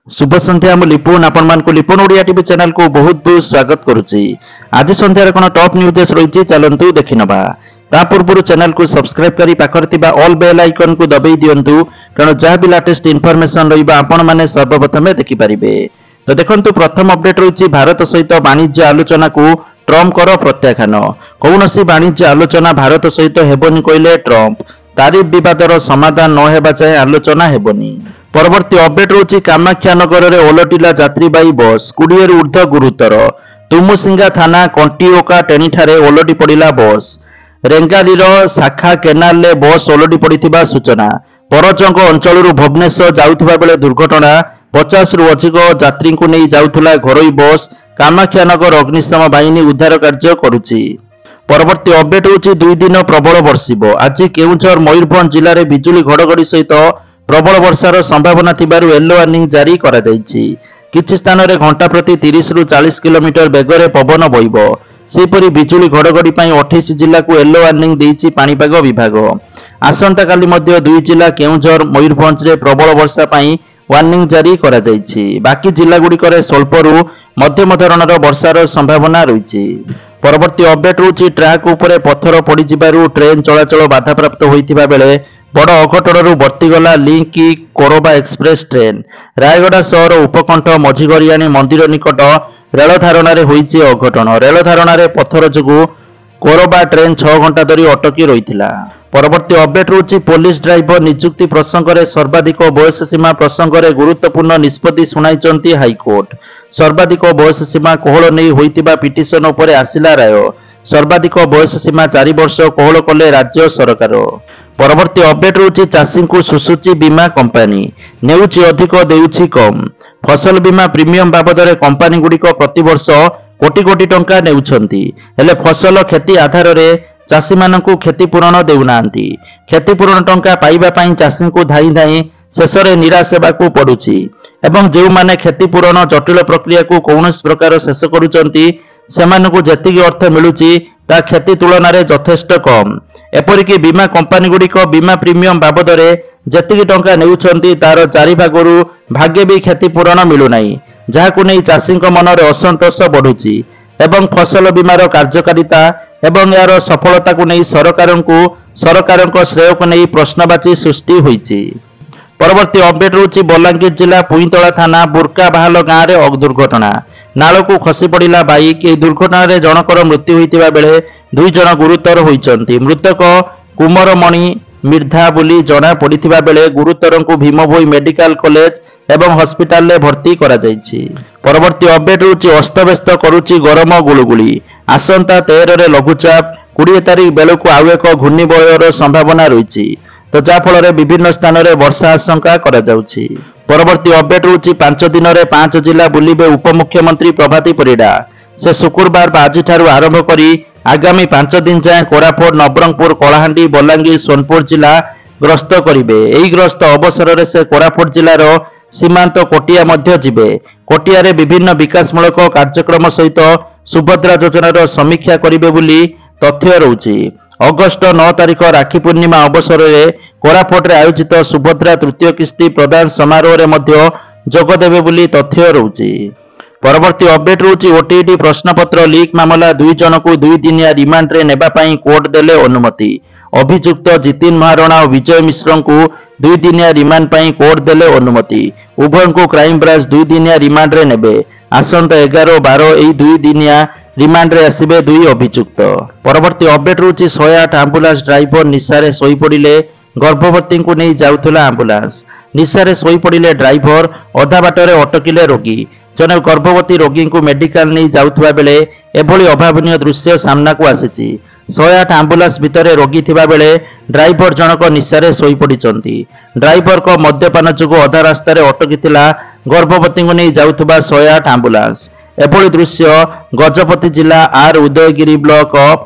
शुभ संध्या मु लिपुन आपण लिपुन Odia TV channel को बहुत बहुत स्वागत करुच्ची। आज संध्यार कौन टॉप न्यूज रही चलतु देखि नबा। ता पूर्व चैनल को सब्सक्राइब करी पाखरे ऑल बेल आइकन को दबाई दिंतु कारण जहाँ भी लेटेस्ट इनफॉरमेशन रहा मैंने सर्वप्रथम देखिपारे। तो देखंतु प्रथम अपडेट रही भारत सहित वाणिज्य आलोचना को ट्रम्प कर प्रत्याख्यान। कौन सी वाणिज्य आलोचना भारत सहित हेबनी कहले ट्रम्प। तारिफ विवादर समाधान न हेबा जाए आलोचना हेबनी। परवर्ती अपडेट रही कामाख्यानगर में ओलटिला यात्रीवाही बस 20 ऊर्ध्व गुरुतर। तुमुसिंगा थाना कंटीओका टेणी ठारे ओलटि पड़ा बस। रेंगालीर शाखा केनाल में बस ओलटि पड़ा सूचना। परचंग अंचल भुवनेश्वर जाउथिबा बेले दुर्घटना। 50 रु अधिक यात्री को नहीं जाउथुला घरोई बस। कामाख्यानगर अग्निशम बाहिनी उद्धार कार्य करुछि। परवर्ती अपडेट होछि 2 दिन प्रबल वर्षिब। आज केउंझर मयूरभंज जिले में बिजुली घड़घड़ी सहित प्रबल वर्षार संभावना थिबारु येलो वार्निंग जारी करा जायछि। किछि स्थान रे घंटा प्रति 30 रु 40 किलोमीटर बेगरे पवन बहिब। सेपरि बिजुली घड़घड़ी पई 28 जिला को येलो वार्निंग देइछि पाणीपाग विभाग। आसंता काली मध्य 2 जिला केउंझर मयूरभंज रे प्रबल वर्षा पई वार्निंग जारी करा जायछि। बाकी जिला गुड़िकरे स्वल्परू मध्यम धरणर वर्षार संभावना रहिछि। परवर्ती अपडेट होछि ट्रैक उपरे पत्थर पड़ी जिबारु ट्रेन चलाचल बाधाप्राप्त होइतिबा बेले बड़ अघटन बर्तीगला लिंक की कोरबा एक्सप्रेस ट्रेन। रायगड़ा सहर उपकंठ मझिगरियाणी मंदिर निकट रेल धारणा होइछि अघटन। रेल धारणा पत्थर जोगु कोरबा ट्रेन 6 घंटा धरी अटकी रहिथिला। परवर्ती अपडेट होछि पुलिस ड्राइवर नियुक्ति प्रसंग में सर्वाधिक बयस सीमा प्रसंग में गुरुत्वपूर्ण निष्पत्ति सुनाइचंती हाईकोर्ट। सर्वाधिक बयस सीमा कोहल नहीं होइतिबा पिटिशन उपरे आसिला राय। सर्वाधिक बयस सीमा 4 वर्ष कोहल कले राज्य सरकार। परवर्ती अपडेट होछि चाषी को सुसुची बीमा कंपानी नेउछि अधिक देउछि कम। फसल बीमा प्रीमियम बाबद कंपानी गुड़िक प्रतिवर्ष कोटी कोटी टंका नेउछंती हेले फसल क्षति आधार रे चाषी मानकु क्षतिपूरण देउनांती। क्षतिपूरण टंका पाइबा पई चाषी को धाई धाई शेष रे निराश हेबाकु पडुछि एवं जेउ माने क्षतिपूरण जटिल प्रक्रिया को कौनस प्रकार शेष करूचंती सेमानकु जेतिकी अर्थ मिलुछि ता क्षति तुलन में यथेष्ट कम। एपरिकी बीमा कंपानी गुड़िक बीमा प्रीमियम बाबद जेतिकी टंका नेउछंती तार 4 भागरु भाग्य भी क्षतिपूरण मिलुनाई जहाकु नै चाषी मन में असंतोष बढ़ुछि एवं फसल बीमार कार्यकारिता एवं यार सफलता को नहीं सरकार श्रेय को नहीं प्रश्नवाची सृष्टि होइछि। परवर्ती अपडेट होछि बलांगीर जिला पुईतला थाना बुर्का बाहाल गाँव में दुर्घटना। नाल को खसी पड़ा बाइक। यह दुर्घटना रे जनकर मृत्यु होइतिबा बेले 2 जन गुरुतर होइचंती। मृतक कुमरमणि मिर्धा बोली जना पड़िथिबा बेले गुरुतर को भीमभोई मेडिकल कॉलेज एवं हॉस्पिटल में भर्ती करा जायछि। परवर्ती अपडेट होछि अस्तव्यस्त करुछि गरम गुलुगुली। आसंता 13 रे लघुचाप 20 तारिख बेलू आउ एक घूर्णिबलयर संभावना रही तो जाफल विभिन्न स्थान में वर्षा आशंका करा जाउछि। परवर्ती अपडेट होछि 5 दिन में 5 जिला बुलिबे उपमुख्यमंत्री प्रभाती परिडा। से शुक्रवार आज आरंभ करी आगामी 5 दिन जाए कोरापुट नवरंगपुर कलाहांडी बलांगीर सोनपुर जिला ग्रस्त करिवे। एही ग्रस्त अवसर में से कोरापुट जिलार सीमांत कोटिया मध्य जिबे। कोटिया रे विभिन्न विकासमूलक कार्यक्रम सहित सुभद्रा योजनार समीक्षा करिवे बोली तथ्य रहुछि। अगस्ट 9 तारिख राखी पूर्णिमा अवसर में कोरापुट आयोजित सुभद्रा तृतीय किस्ती प्रदान समारोह रे मध्य जोगदेवे बोली तथ्य रहुछि। परवर्ती अपडेट रहुछि ओटीईटी प्रश्नपत्र लीक मामला 2 जन को 2 दिनिया रिमांड रे नेबा पई कोर्ट देले अनुमति। अभियुक्त जितिन महाराणा और विजय मिश्र को 2 दिनिया रिमांड पई कोर्ट देले अनुमति। उभय को क्राइम ब्रांच 2 दिनिया रिमांड रे नेबे। आसंता 11-12 एही 2 दिनिया रिमांड रे आसिबे 2 अभियुक्त। परवर्ती अपडेट रहुछि 108 एम्बुलेंस ड्राइवर निशारे सोई पड़िले। गर्भवती को नहीं जाउथुला एम्बुलेंस। निशारे सोई पड़िले ड्राइवर अधा बाटरे अटकिले रोगी। जने गर्भवती रोगी को मेडिकल नहीं जाउथुबा बेले एभली अभावनीय दृश्य सामना को आसिछि। 108 एम्बुलेंस भितरे रोगी थिबा बेले ड्राइवर जनक निशारे सोई पड़िचंती। ड्राइवर को मद्यपान जोगु अधा रास्ता रे अटकिथिला गर्भवती को नहीं जाउथुबा 108 एम्बुलेंस। एभली दृश्य गजपति जिला आर उदयगिरी ब्लॉक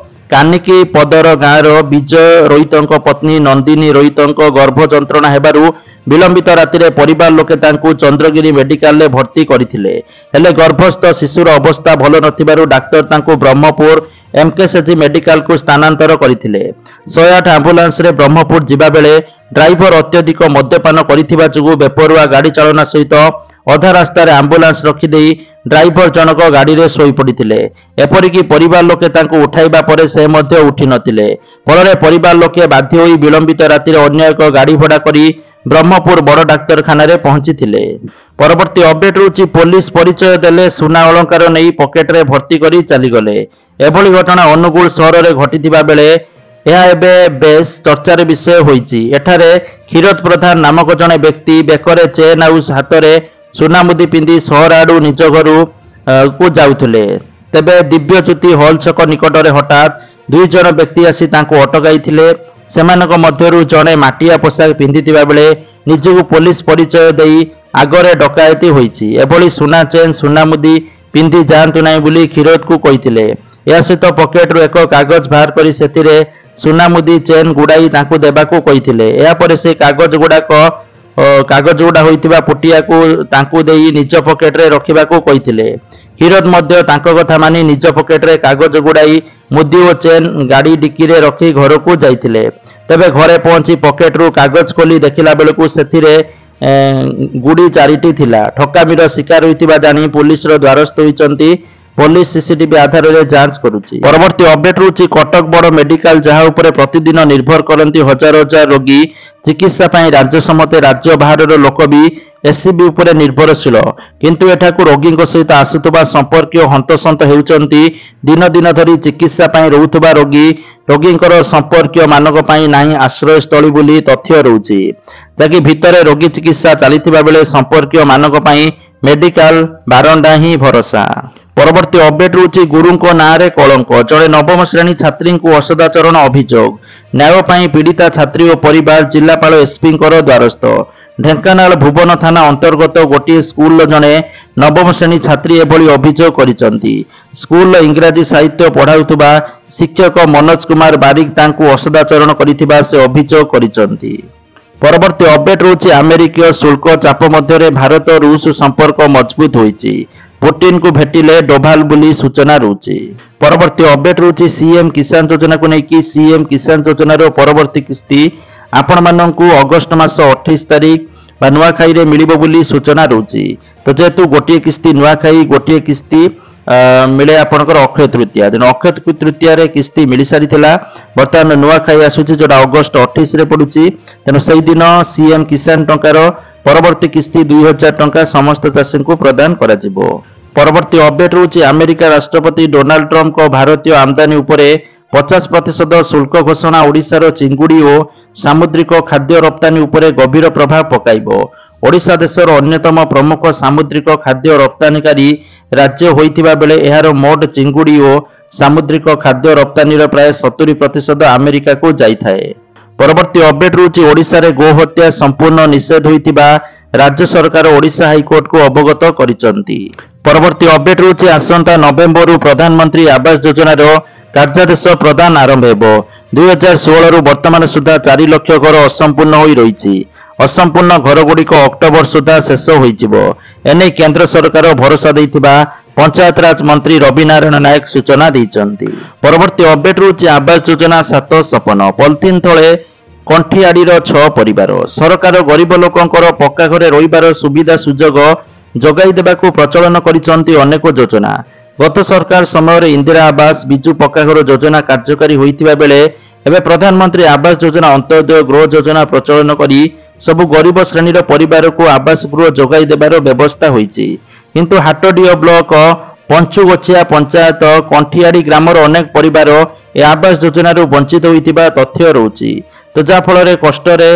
कानिकी पदर गाँवर विजय रोहित पत्नी नंदिनी रोहित गर्भ जंत्रणा हेबारु विलंबित राति परिवार लोके तांकु चंद्रगिरी मेडिकल में भर्ती करथिले। हेले गर्भस्थ शिशुर अवस्था भल नथिबारु डाक्टर तांकु ब्रह्मपुर एमकेसीजी मेडिकल को स्थानांतर करथिले। 108 एम्बुलेंस रे ब्रह्मपुर जिबा बेले ड्राइवर अत्यधिक मद्यपान करिथिबा जुगु बेपरुआ गाड़ी चालना सहित ଅଧା ରାସ୍ତାରେ ଆମ୍ବୁଲାନ୍ସ ରଖିଦେଇ ଡ୍ରାଇଭର ଜଣକ ଗାଡ଼ିରେ ଶୋଇ ପଡ଼ିଥିଲେ। ଏପରିକି ପରିବାର ଲୋକେ ତାଙ୍କୁ ଉଠାଇବା ପରେ ସେ ମଧ୍ୟ ଉଠି ନଥିଲେ। ଫଳରେ ପରିବାର ଲୋକେ ବାଧ୍ୟ ହୋଇ ବିଳମ୍ବିତ ରାତିରେ ଅନ୍ୟ ଏକ ଗାଡ଼ି ଭଡ଼ା କରି ବ୍ରହ୍ମପୁର ବଡ଼ ଡାକ୍ତରଖାନାରେ ପହଞ୍ଚିଥିଲେ। ପରବର୍ତ୍ତୀ ଅପଡେଟ୍ ହେଉଛି ପୋଲିସ ପରିଚୟ ଦେଲେ ସୁନା ଅଳଙ୍କାର ନେଇ ପକେଟରେ ଭର୍ତ୍ତି କରି ଚାଲିଗଲେ। ଏଭଳି ଘଟଣା ଅନୁଗୁଳ ସହରରେ ଘଟିଥିବା ବେଳେ ଏହା ଏବେ ବେଶ ଚର୍ଚ୍ଚାର ବିଷୟ ହୋଇଛି। ଏଠାରେ କ୍ଷୀରୋଦ ପ୍ରଧାନ ନାମକ ଜଣେ ବ୍ୟକ୍ତି ବେକରେ ଚେନ୍ ଆଉ ହାତରେ ସୁନାମୁଦି ପିନ୍ଧି ସହର ଆଡ଼ୁ ନିଜ ଘରୁ କୁ ଯାଉଥିଲେ। ତେବେ ଦିବ୍ୟଜ୍ୟୋତି ହଲ୍ ଛକ ନିକଟରେ ହଠାତ୍ ଦୁଇ ଜଣ ବ୍ୟକ୍ତି ଆସି ତାଙ୍କୁ ଅଟକାଇଥିଲେ। ସେମାନଙ୍କ ମଧ୍ୟରୁ ଜଣେ ମାଟିଆ ପୋଷାକ ପିନ୍ଧିଥିବା ବେଳେ ନିଜକୁ ପୋଲିସ ପରିଚୟ ଦେଇ ଆଗରେ ଡକାୟତି ହୋଇଛି। ଏଭଳି ସୁନା ଚେନ୍ ସୁନାମୁଦି ପିନ୍ଧି ଯାଆନ୍ତୁ ନାହିଁ ବୋଲି କ୍ଷୀରୋଦକୁ କହିଥିଲେ। ଏହା ସହିତ ପକେଟରୁ ଏକ କାଗଜ ବାହାର କରି ସେଥିରେ ସୁନାମୁଦି ଚେନ୍ ଗୁଡ଼ାଇ ତାଙ୍କୁ ଦେବାକୁ କହିଥିଲେ। ଏହାପରେ ସେ କାଗଜ ଗୁଡ଼ା ହୋଇଥିବା ପୁଟିଆକୁ ତାଙ୍କୁ ଦେଇ ନିଜ ପକେଟରେ ରଖିବାକୁ କହିଥିଲେ। କ୍ଷୀରୋଦ ମଧ୍ୟ ତାଙ୍କ କଥା ମାନି ନିଜ ପକେଟରେ କାଗଜ ଗୁଡ଼ାଇ ମୁଦି ଓ ଚେନ୍ ଗାଡ଼ି ଡିକିରେ ରଖି ଘରକୁ ଯାଇଥିଲେ। ତେବେ ଘରେ ପହଞ୍ଚି ପକେଟରୁ କାଗଜ ଖୋଲି ଦେଖିଲା ବେଳକୁ ସେଥିରେ ଗୁଡ଼ି 4ଟି ଥିଲା। ଠକାମିର ଶିକାର ହୋଇଥିବା ଜାଣି ପୁଲିସର ଦ୍ୱାରସ୍ଥ ହୋଇଛନ୍ତି। ପୋଲିସ ସିସିଟିଭି ଆଧାରରେ ଯାଞ୍ଚ କରୁଛି। ପରବର୍ତ୍ତୀ ଅପଡେଟ୍ ହେଉଛି କଟକ ବଡ଼ ମେଡିକାଲ ଯାହା ଉପରେ ପ୍ରତିଦିନ ନିର୍ଭର କରନ୍ତି ହଜାର ହଜାର ରୋଗୀ ଚିକିତ୍ସା ପାଇଁ ରାଜ୍ୟ ସମେତ ରାଜ୍ୟ ବାହାରର ଲୋକ ବି ଏସ୍ସିବି ଉପରେ ନିର୍ଭରଶୀଳ। କିନ୍ତୁ ଏଠାକୁ ରୋଗୀଙ୍କ ସହିତ ଆସୁଥିବା ସମ୍ପର୍କୀୟ ହନ୍ତସନ୍ତ ହେଉଛନ୍ତି। ଦିନ ଦିନ ଧରି ଚିକିତ୍ସା ପାଇଁ ରହୁଥିବା ରୋଗୀଙ୍କର ସମ୍ପର୍କୀୟ ମାନଙ୍କ ପାଇଁ ନାହିଁ ଆଶ୍ରୟସ୍ଥଳୀ ବୋଲି ତଥ୍ୟ ରହୁଛି। ଯାକି ଭିତରେ ରୋଗୀ ଚିକିତ୍ସା ଚାଲିଥିବା ବେଳେ ସମ୍ପର୍କୀୟ ମାନଙ୍କ ପାଇଁ ମେଡିକାଲ ବାରଣ୍ଡା ହିଁ ଭରସା। ପରବର୍ତ୍ତୀ ଅପଡେଟ୍ ହେଉଛି ଗୁରୁଙ୍କ ନାଁରେ କଳଙ୍କ। ଜଣେ ନବମ ଶ୍ରେଣୀ ଛାତ୍ରୀଙ୍କୁ ଅସଦାଚରଣ ଅଭିଯୋଗ। ନ୍ୟାୟ ପାଇଁ ପୀଡ଼ିତା ଛାତ୍ରୀ ଓ ପରିବାର ଜିଲ୍ଲାପାଳ ଏସ୍ପିଙ୍କର ଦ୍ୱାରସ୍ଥ। ଢେଙ୍କାନାଳ ଭୁବନ ଥାନା ଅନ୍ତର୍ଗତ ଗୋଟିଏ ସ୍କୁଲର ଜଣେ ନବମ ଶ୍ରେଣୀ ଛାତ୍ରୀ ଏଭଳି ଅଭିଯୋଗ କରିଛନ୍ତି। ସ୍କୁଲର ଇଂରାଜୀ ସାହିତ୍ୟ ପଢ଼ାଉଥିବା ଶିକ୍ଷକ ମନୋଜ କୁମାର ବାରିକ ତାଙ୍କୁ ଅସଦାଚରଣ କରିଥିବା ସେ ଅଭିଯୋଗ କରିଛନ୍ତି। ପରବର୍ତ୍ତୀ ଅପଡେଟ୍ ହେଉଛି ଆମେରିକୀୟ ଶୁଳ୍କ ଚାପ ମଧ୍ୟରେ ଭାରତ ରୁଷ ସମ୍ପର୍କ ମଜବୁତ ହୋଇଛି। ପୁଟିନକୁ ଭେଟିଲେ ଡୋଭାଲ ବୋଲି ସୂଚନା ରହୁଛି। ପରବର୍ତ୍ତୀ ଅପଡେଟ୍ ହେଉଛି ସିଏମ୍ କିଷାନ ଯୋଜନାକୁ ନେଇକି ସିଏମ୍ କିଷାନ ଯୋଜନାର ପରବର୍ତ୍ତୀ କିସ୍ତି ଆପଣମାନଙ୍କୁ ଅଗଷ୍ଟ ମାସ 28 ତାରିଖ ବା ନୂଆଖାଇରେ ମିଳିବ ବୋଲି ସୂଚନା ରହୁଛି। ତ ଯେହେତୁ ଗୋଟିଏ କିସ୍ତି ନୂଆଖାଇ ଗୋଟିଏ କିସ୍ତି ମିଳେ ଆପଣଙ୍କର ଅକ୍ଷୟ ତୃତୀୟା। ତେଣୁ ଅକ୍ଷୟ ତୃତୀୟାରେ କିସ୍ତି ମିଳିସାରିଥିଲା। ବର୍ତ୍ତମାନ ନୂଆଖାଇ ଆସୁଛି ଯୋଉଟା ଅଗଷ୍ଟ 28ରେ ପଡୁଛି। ତେଣୁ ସେଇଦିନ ସିଏମ୍ କିଷାନ ଟଙ୍କାର ପରବର୍ତ୍ତୀ କିସ୍ତି 2000 ଟଙ୍କା ସମସ୍ତ ଚାଷୀଙ୍କୁ ପ୍ରଦାନ କରାଯିବ। ପରବର୍ତ୍ତୀ ଅପଡେଟ୍ ହେଉଛି ଆମେରିକା ରାଷ୍ଟ୍ରପତି ଡୋନାଲ୍ଡ ଟ୍ରମ୍ପଙ୍କ ଭାରତୀୟ ଆମଦାନୀ ଉପରେ 50% ଶୁଳ୍କ ଘୋଷଣା ଓଡ଼ିଶାର ଚିଙ୍ଗୁଡ଼ି ଓ ସାମୁଦ୍ରିକ ଖାଦ୍ୟ ରପ୍ତାନୀ ଉପରେ ଗଭୀର ପ୍ରଭାବ ପକାଇବ। ଓଡ଼ିଶା ଦେଶର ଅନ୍ୟତମ ପ୍ରମୁଖ ସାମୁଦ୍ରିକ ଖାଦ୍ୟ ରପ୍ତାନୀକାରୀ ରାଜ୍ୟ ହୋଇଥିବା ବେଳେ ଏହାର ମୋଟ ଚିଙ୍ଗୁଡ଼ି ଓ ସାମୁଦ୍ରିକ ଖାଦ୍ୟ ରପ୍ତାନୀର ପ୍ରାୟ 70% ଆମେରିକାକୁ ଯାଇଥାଏ। ପରବର୍ତ୍ତୀ ଅପଡେଟ୍ ହେଉଛି ଓଡ଼ିଶାରେ ଗୋହତ୍ୟା ସମ୍ପୂର୍ଣ୍ଣ ନିଷେଧ ହୋଇଥିବା ରାଜ୍ୟ ସରକାର ଓଡ଼ିଶା ହାଇକୋର୍ଟକୁ ଅବଗତ କରିଛନ୍ତି। ପରବର୍ତ୍ତୀ ଅପଡେଟ୍ ହେଉଛି ଆସନ୍ତା ନଭେମ୍ବରରୁ ପ୍ରଧାନମନ୍ତ୍ରୀ ଆବାସ ଯୋଜନାର କାର୍ଯ୍ୟାଦେଶ ପ୍ରଦାନ ଆରମ୍ଭ ହେବ। 2016ରୁ ବର୍ତ୍ତମାନ ସୁଦ୍ଧା 4 ଲକ୍ଷ ଘର ଅସମ୍ପୂର୍ଣ୍ଣ ହୋଇ ରହିଛି। ଅସମ୍ପୂର୍ଣ୍ଣ ଘରଗୁଡ଼ିକ ଅକ୍ଟୋବର ସୁଦ୍ଧା ଶେଷ ହୋଇଯିବ। ଏନେଇ କେନ୍ଦ୍ର ସରକାର ଭରସା ଦେଇଥିବା ପଞ୍ଚାୟତରାଜ ମନ୍ତ୍ରୀ ରବି ନାରାୟଣ ନାୟକ ସୂଚନା ଦେଇଛନ୍ତି। ପରବର୍ତ୍ତୀ ଅପଡେଟ୍ ହେଉଛି ଆବାସ ଯୋଜନା 7 ସପନ। ପଲିଥିନ୍ ତଳେ କଣ୍ଠିଆଡ଼ିର 6 ପରିବାର। ସରକାର ଗରିବ ଲୋକଙ୍କର ପକ୍କା ଘରେ ରହିବାର ସୁବିଧା ସୁଯୋଗ ଯୋଗାଇ ଦେବାକୁ ପ୍ରଚଳନ କରିଛନ୍ତି ଅନେକ ଯୋଜନା। ଗତ ସରକାର ସମୟରେ ଇନ୍ଦିରା ଆବାସ ବିଜୁ ପକ୍କାଘର ଯୋଜନା କାର୍ଯ୍ୟକାରୀ ହୋଇଥିବା ବେଳେ ଏବେ ପ୍ରଧାନମନ୍ତ୍ରୀ ଆବାସ ଯୋଜନା ଅନ୍ତୋଦୟ ଗୃହ ଯୋଜନା ପ୍ରଚଳନ କରି ସବୁ ଗରିବ ଶ୍ରେଣୀର ପରିବାରକୁ ଆବାସ ଗୃହ ଯୋଗାଇ ଦେବାର ବ୍ୟବସ୍ଥା ହୋଇଛି। କିନ୍ତୁ ହାଟଡିହ ବ୍ଲକ ପଞ୍ଚୁଗୋଛିଆ ପଞ୍ଚାୟତ କଣ୍ଠିଆଡ଼ି ଗ୍ରାମର ଅନେକ ପରିବାର ଏ ଆବାସ ଯୋଜନାରୁ ବଞ୍ଚିତ ହୋଇଥିବା ତଥ୍ୟ ରହୁଛି। ତ ଯାହାଫଳରେ କଷ୍ଟରେ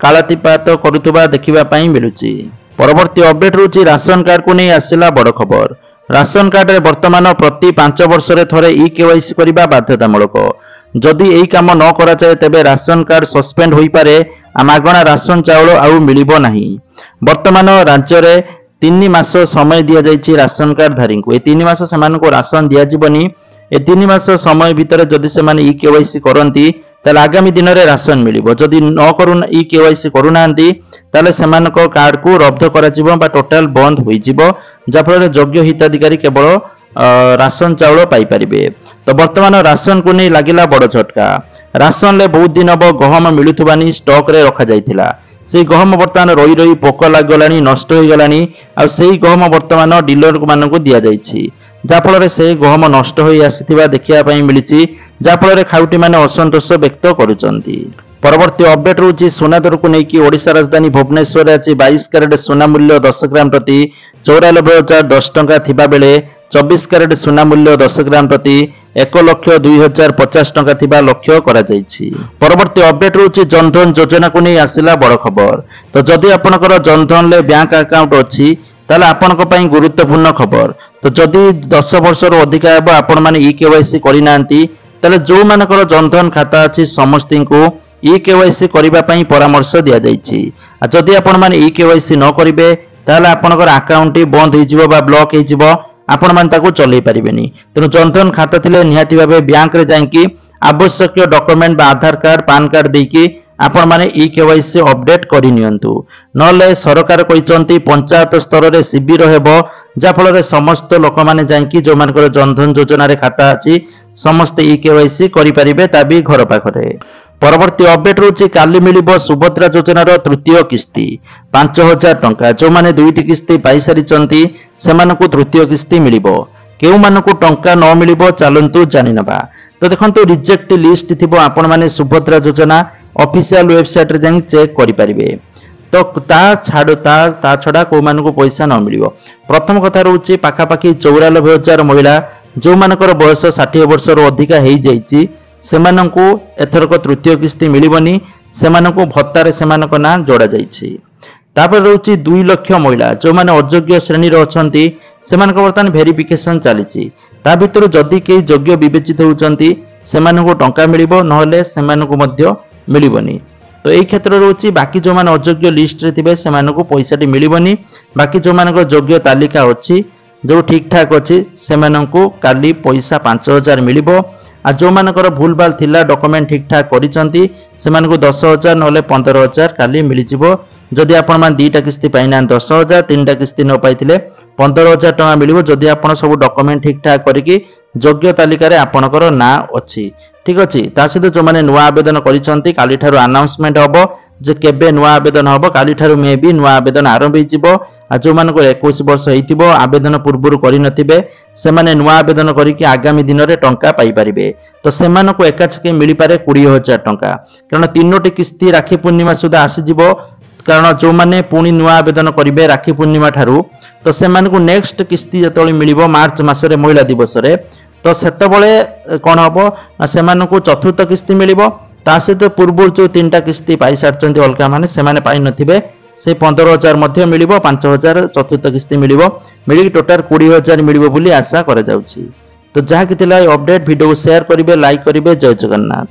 କାଳାତିପାତ କରୁଥିବା ଦେଖିବା ପାଇଁ ମିଳୁଛି। ପରବର୍ତ୍ତୀ ଅପଡେଟ୍ ହେଉଛି ରାସନ କାର୍ଡକୁ ନେଇ ଆସିଲା ବଡ଼ ଖବର। ରାସନ କାର୍ଡରେ ବର୍ତ୍ତମାନ ପ୍ରତି 5 ବର୍ଷରେ ଥରେ ଇ-କେୱାଇସି କରିବା ବାଧ୍ୟତାମୂଳକ। ଯଦି ଏହି କାମ ନ କରାଯାଏ ତେବେ ରାସନ କାର୍ଡ ସସ୍ପେଣ୍ଡ ହୋଇପାରେ। ମାଗଣା ରାସନ ଚାଉଳ ଆଉ ମିଳିବ ନାହିଁ। ବର୍ତ୍ତମାନ ରାଜ୍ୟରେ 3 ମାସ ସମୟ ଦିଆଯାଇଛି ରାସନ କାର୍ଡଧାରୀଙ୍କୁ। ଏ 3 ମାସ ସେମାନଙ୍କୁ ରାସନ ଦିଆଯିବନି। ଏ 3 ମାସ ସମୟ ଭିତରେ ଯଦି ସେମାନେ ଇ-କେୱାଇସି କରନ୍ତି ତାହେଲେ ଆଗାମୀ ଦିନରେ ରାସନ ମିଳିବ। ଯଦି ଇ-କେୱାଇସି କରୁନାହାନ୍ତି ତାହେଲେ ସେମାନଙ୍କ କାର୍ଡକୁ ରଦ୍ଦ କରାଯିବ ବା ଟୋଟାଲ ବନ୍ଦ ହୋଇଯିବ। ଯାହାଫଳରେ ଯୋଗ୍ୟ ହିତାଧିକାରୀ କେବଳ ରାସନ ଚାଉଳ ପାଇପାରିବେ। ତ ବର୍ତ୍ତମାନ ରାସନକୁ ନେଇ ଲାଗିଲା ବଡ଼ ଝଟକା। ରାସନରେ ବହୁତ ଦିନ ହେବ ଗହମ ମିଳୁଥିବା ନେଇ ଷ୍ଟକରେ ରଖାଯାଇଥିଲା। से गहम बर्तमान रही रही पोक लागलानी नष्ट हो गलानी आ सेही गहम बर्तमान डीलर मानक दिया जायछि जाफल से गहम नष्ट हो आसीथिबा देखिया पई मिलिछि जाफल खाउटी माने असंतोष व्यक्त करुचंती। परवर्ती अपडेट रोची सोना दर को लेकिन ओडिशा राजधानी भुवनेश्वर आज 22 कैरेट सोना मूल्य 10 ग्राम प्रति 94,010 टंका थिबा बेले 24 कैरेट सोना मूल्य 10 ग्राम प्रति 1,02,050 टंका थिबा लक्ष्य करा जायछि। परवर्ती अपडेट रोची जनधन योजना को नहीं आसिला बड़ खबर। तो जदि आपनकर जनधन ले बैंक अकाउंट अछि ताले आपनक पई गुरुत्वपूर्ण खबर। तो जदि 10 वर्ष रो अधिक हेबो आपण माने ई-केवाईसी करि नांती ताले जो मानकर जनधन खाता अछि समस्ती को ई-केवाईसी करिबा पई परामर्श दिया जायछि। आ जदि आपण माने ई-केवाईसी न करिवे ताले आपनकर अकाउंट बंद हो जिवो बा ब्लॉक हो जिवो आपण माने ताको चलै परिबेनी। तेनु जनधन खाता थिले निहाती भाबे बैंक रे जांकी आवश्यक डॉक्यूमेंट बा आधार कार्ड पान कार्ड देकी आपण माने ई-केवाईसी अपडेट करि नियंतु नले सरकार कहिसंती पंचायत स्तर रे शिविर हेबो जा फल रे समस्त लोक माने जांकी जो मानकर जनधन योजना रे खाता अछि समस्त ई-केवाईसी करि परिबे ताबी घर पाखरे। परवर्ती अपडेट रोची काली मिलिबो सुभद्रा योजनार तृतीय किस्ती 5,000 टंका जो माने दुईटी किस्ती पाई सारिचंती सेमानकु तृतीय किस्ती मिलिबो केउ मानकु टंका न मिलिबो चालंतु जानि नबा। तो देखंतु रिजेक्ट लिस्ट थिबो आपण माने सुभद्रा योजना ऑफिशियल वेबसाइट रे जाई चेक करि परिबे। तो ता छड़ा को मानकु पैसा न मिलिबो। प्रथम कथा रोची पाखापाखी 94,000 महिला जो मानकर बयस 60 वर्ष रो अधिक हेई जाईची सेमानंकु एथरक तृतीय किस्ती मिलिबनी सेमानंकु भत्तारे सेमानक ना जोड़ा जाईछि। तापर रहउछि 2 लाख महिला जो माने अयोग्य श्रेणी रो अछंती सेमानक वर्तमान वेरिफिकेशन चलीछि ता भितर जदि के योग्य विवेचित होउचंती सेमानंकु टंका मिलिबो नहले सेमानंकु मध्य मिलिबनी। तो एई क्षेत्र रहउछि बाकी जो माने अयोग्य लिस्ट रे थिबे सेमानंकु पैसाटी मिलिबनी बाकी जो मानक योग्य तालिका अछि जो ठीक ठाक अछि सेमानंकु काली पैसा 5,000 मिलिबो। आ जो मानकर भूल भाल थिला डॉक्यूमेंट ठीक ठाक करिसंती सेमानकु 10,000 नले 15,000 काली मिलि जिवो। जदि आपण मान 2टा किस्ती पाइना 10,000 3टा किस्ती न पाइथिले 15,000 टका मिलिबो जदि आपण सब डॉक्यूमेंट ठीक ठाक करिकि योग्य तालिका रे आपणकर ना अछि। ठीक अछि ता सहित जो माने नुवा आवेदन करिसंती काली ठारो अनाउंसमेंट हबो जे केबे नुवा आवेदन हबो काली ठारो मे भी नुवा आवेदन आरंभ होई जिवो। आ जो मानको 21 वर्ष हेइतिबो आवेदन पूर्वरु करि नथिबे सेमाने नुवा आवेदन करिकि आगामी दिन रे टंका पाई परिबे। तो सेमानको एकाचके मिली पारे 20,000 टंका कारण 3टी किस्ती राखी पूर्णिमा सुधा आसी जिवो कारण जो माने पुनी नुवा आवेदन करिवे राखी पूर्णिमा ठारू तो सेमानको नेक्स्ट किस्ती जतोली मिलिबो मार्च मासरे महिला दिवस रे तो सेतबळे कोन हबो सेमानको चतुर्थ किस्ती मिलिबो ता सहित पूर्व जो 3टा किस्ती पाई सारचंती अलका माने सेमाने पाई नथिबे से 15,000 मध्य मिलिबो 5,000 चतुर्थ किस्ती मिलिबो मिली टोटल 20,000 मिलिबो बोली आशा करा जाउछि। तो जहा कि अपडेट वीडियो को शेयर करिवे लाइक करिवे जय जगन्नाथ।